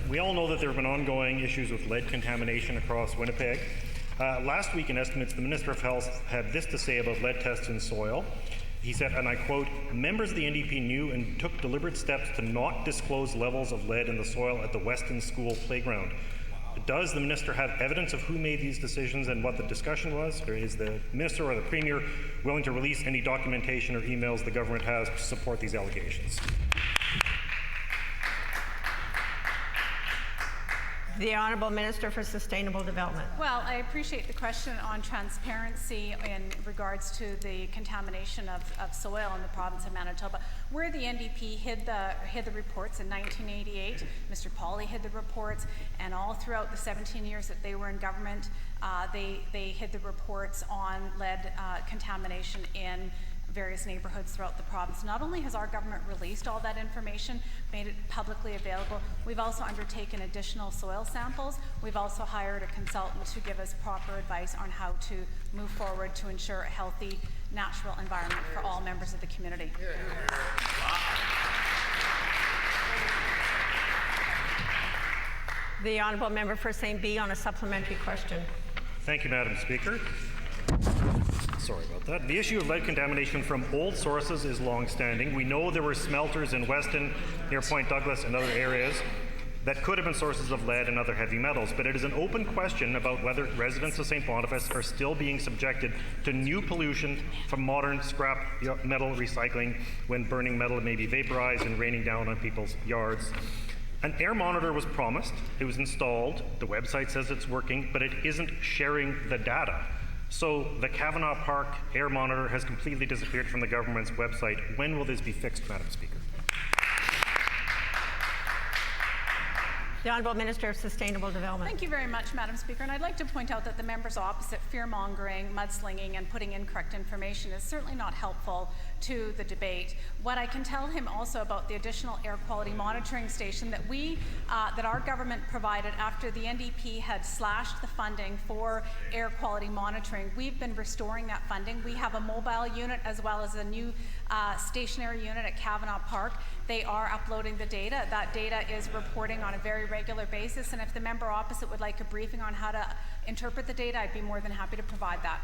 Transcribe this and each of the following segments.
We all know that there have been ongoing issues with lead contamination across Winnipeg. Last week in estimates, the Minister of Health had this to say about lead tests in soil. He said, and I quote, "Members of the NDP knew and took deliberate steps to not disclose levels of lead in the soil at the Weston School playground." Does the Minister have evidence of who made these decisions and what the discussion was? Or is the Minister or the Premier willing to release any documentation or emails the government has to support these allegations? The Honourable Minister for Sustainable Development. Well, I appreciate the question on transparency in regards to the contamination of soil in the province of Manitoba. Where the NDP hid the reports in 1988, Mr. Pauley hid the reports, and all throughout the 17 years that they were in government, they hid the reports on lead contamination in various neighbourhoods throughout the province. Not only has our government released all that information, made it publicly available, we've also undertaken additional soil samples. We've also hired a consultant to give us proper advice on how to move forward to ensure a healthy, natural environment for all members of the community. The Honourable Member for St. B on a supplementary question. Thank you, Madam Speaker. Sorry about that. The issue of lead contamination from old sources is long-standing. We know there were smelters in Weston, near Point Douglas, and other areas that could have been sources of lead and other heavy metals, but it is an open question about whether residents of St. Boniface are still being subjected to new pollution from modern scrap metal recycling when burning metal may be vaporized and raining down on people's yards. An air monitor was promised, it was installed, the website says it's working, but it isn't sharing the data. So the Kavanaugh Park air monitor has completely disappeared from the government's website. When will this be fixed, Madam Speaker? The Honourable Minister of Sustainable Development. Thank you very much, Madam Speaker. And I'd like to point out that the members opposite fear-mongering, mudslinging, and putting incorrect information is certainly not helpful to the debate. What I can tell him also about the additional air quality monitoring station that that our government provided after the NDP had slashed the funding for air quality monitoring, we've been restoring that funding. We have a mobile unit as well as a new stationary unit at Kavanaugh Park. They are uploading the data. That data is reporting on a very regular basis, and if the member opposite would like a briefing on how to interpret the data, I'd be more than happy to provide that.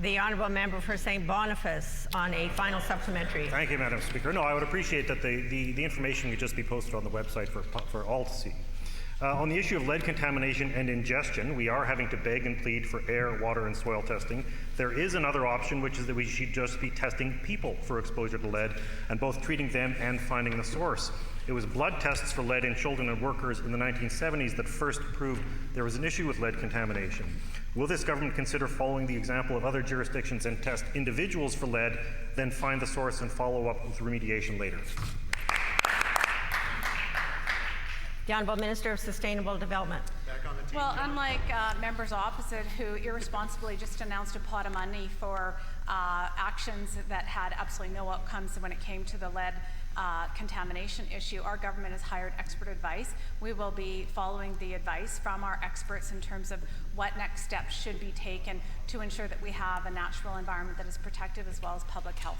The Honourable Member for St. Boniface on a final supplementary. Thank you, Madam Speaker. No, I would appreciate that the information could just be posted on the website for all to see. On the issue of lead contamination and ingestion, we are having to beg and plead for air, water, and soil testing. There is another option, which is that we should just be testing people for exposure to lead, and both treating them and finding the source. It was blood tests for lead in children and workers in the 1970s that first proved there was an issue with lead contamination. Will this government consider following the example of other jurisdictions and test individuals for lead, then find the source and follow up with remediation later? The Honourable Minister of Sustainable Development. Well, unlike members opposite who irresponsibly just announced a pot of money for actions that had absolutely no outcomes when it came to the lead contamination issue, our government has hired expert advice. We will be following the advice from our experts in terms of what next steps should be taken to ensure that we have a natural environment that is protective as well as public health.